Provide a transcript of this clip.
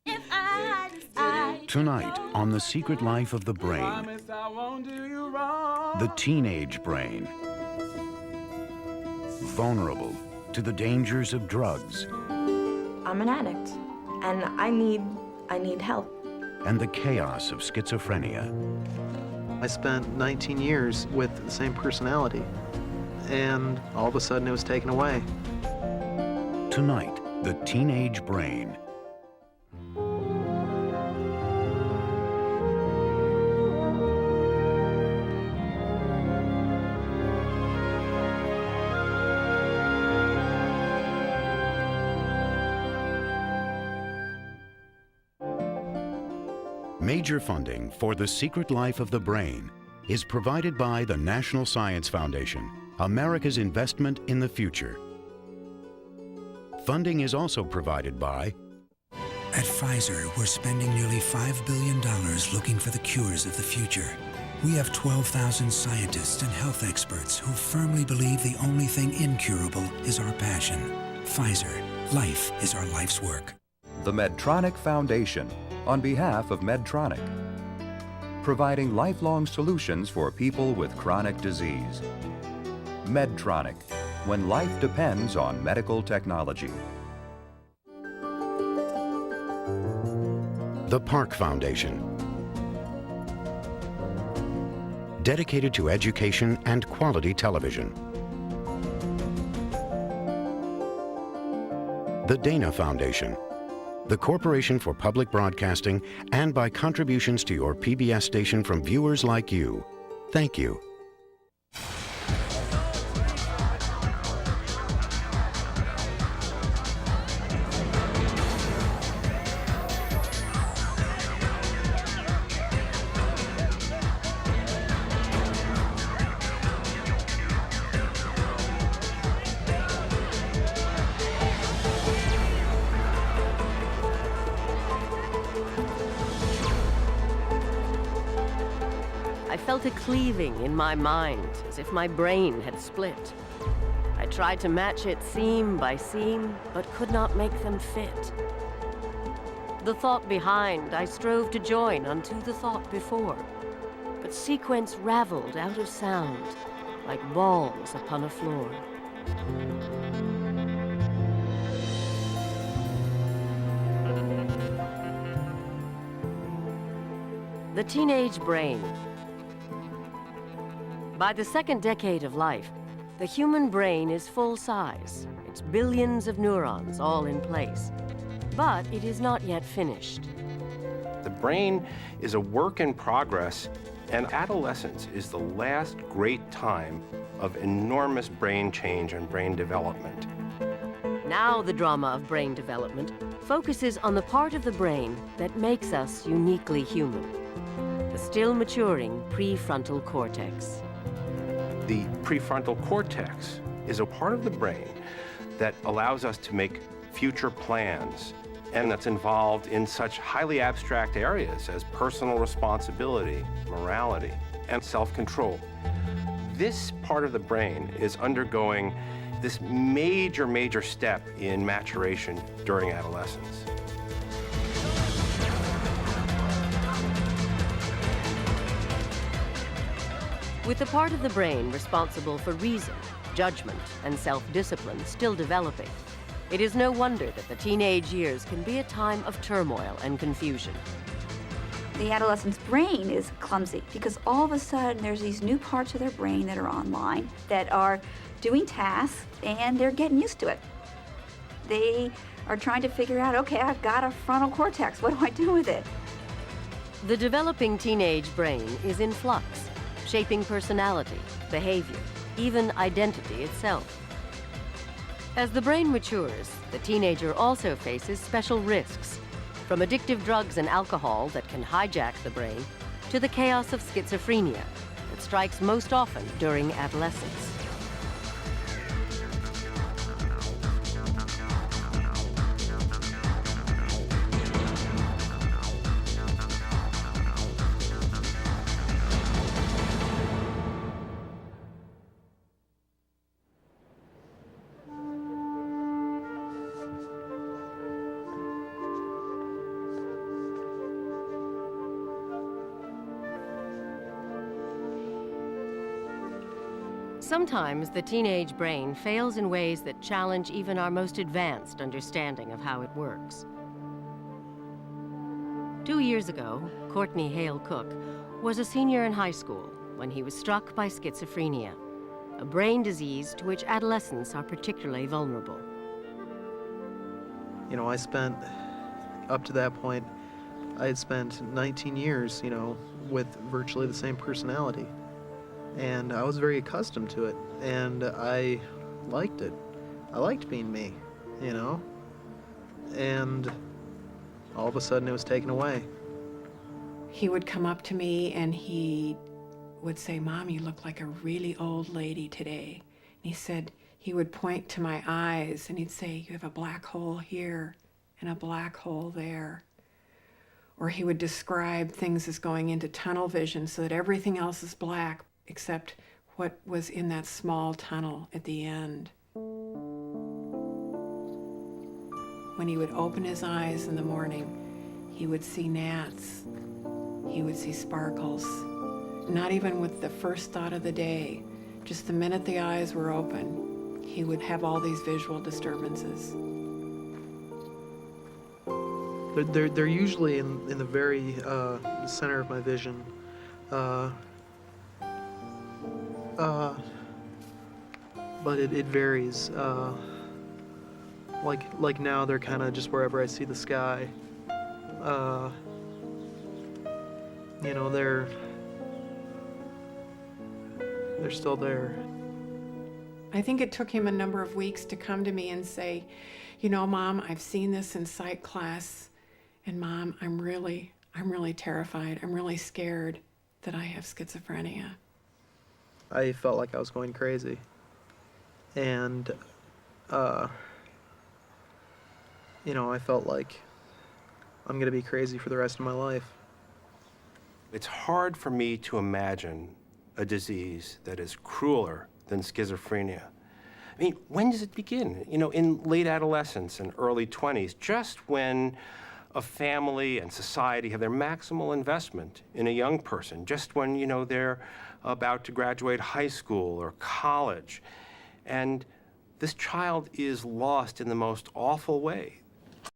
If I decide Tonight on The Secret Life of the Brain, Promise I won't do you wrong. the teenage brain. Vulnerable to the dangers of drugs I'm an addict, and I need help. and the chaos of schizophrenia. I spent 19 years with the same personality, and all of a sudden it was taken away. Tonight, the teenage brain. Major funding for The Secret Life of the Brain is provided by the National Science Foundation, America's investment in the future. Funding is also provided by At Pfizer, we're spending nearly $5 billion looking for the cures of the future. We have 12,000 scientists and health experts who firmly believe the only thing incurable is our passion. Pfizer, life is our life's work. The Medtronic Foundation, on behalf of Medtronic, providing lifelong solutions for people with chronic disease. Medtronic, when life depends on medical technology. the Park Foundation, dedicated to education and quality television. The Dana Foundation, the Corporation for Public Broadcasting, and by contributions to your PBS station from viewers like you. Thank you. I felt a cleaving in my mind, as if my brain had split. I tried to match it seam by seam, but could not make them fit. The thought behind I strove to join unto the thought before, but sequence raveled out of sound, like balls upon a floor. The teenage brain. By the second decade of life, the human brain is full size. It's billions of neurons all in place. But it is not yet finished. The brain is a work in progress, and adolescence is the last great time of enormous brain change and brain development. Now the drama of brain development focuses on the part of the brain that makes us uniquely human, the still maturing prefrontal cortex. The prefrontal cortex is a part of the brain that allows us to make future plans, and that's involved in such highly abstract areas as personal responsibility, morality, and self-control. This part of the brain is undergoing this major step in maturation during adolescence. With the part of the brain responsible for reason, judgment, and self-discipline still developing, it is no wonder that the teenage years can be a time of turmoil and confusion. The adolescent's brain is clumsy because all of a sudden there's these new parts of their brain that are online that are doing tasks and they're getting used to it. They are trying to figure out, okay, I've got a frontal cortex, what do I do with it? The developing teenage brain is in flux, shaping personality, behavior, even identity itself. As the brain matures, the teenager also faces special risks, from addictive drugs and alcohol that can hijack the brain to the chaos of schizophrenia that strikes most often during adolescence. Sometimes the teenage brain fails in ways that challenge even our most advanced understanding of how it works. 2 years ago, Courtney Hale Cook was a senior in high school when he was struck by schizophrenia, a brain disease to which adolescents are particularly vulnerable. You know, I spent, up to that point, I had spent 19 years, with virtually the same personality. And I was very accustomed to it, and I liked it. I liked being me, And all of a sudden it was taken away. He would come up to me and he would say, "Mom, you look like a really old lady today." And he said, he would point to my eyes and he'd say, "You have a black hole here and a black hole there." Or he would describe things as going into tunnel vision so that everything else is black except what was in that small tunnel at the end. When he would open his eyes in the morning, he would see gnats. He would see sparkles. Not even with the first thought of the day, just the minute the eyes were open, he would have all these visual disturbances. They're usually in the very center of my vision. But it varies. Like now, they're kind of just wherever I see the sky. They're still there. I think it took him a number of weeks to come to me and say, "Mom, I've seen this in psych class, and Mom, I'm really terrified. I'm really scared that I have schizophrenia." I felt like I was going crazy. And, I felt like I'm going to be crazy for the rest of my life. It's hard for me to imagine a disease that is crueler than schizophrenia. I mean, when does it begin? In late adolescence and early 20s, just when a family and society have their maximal investment in a young person, just when, they're about to graduate high school or college. And this child is lost in the most awful ways.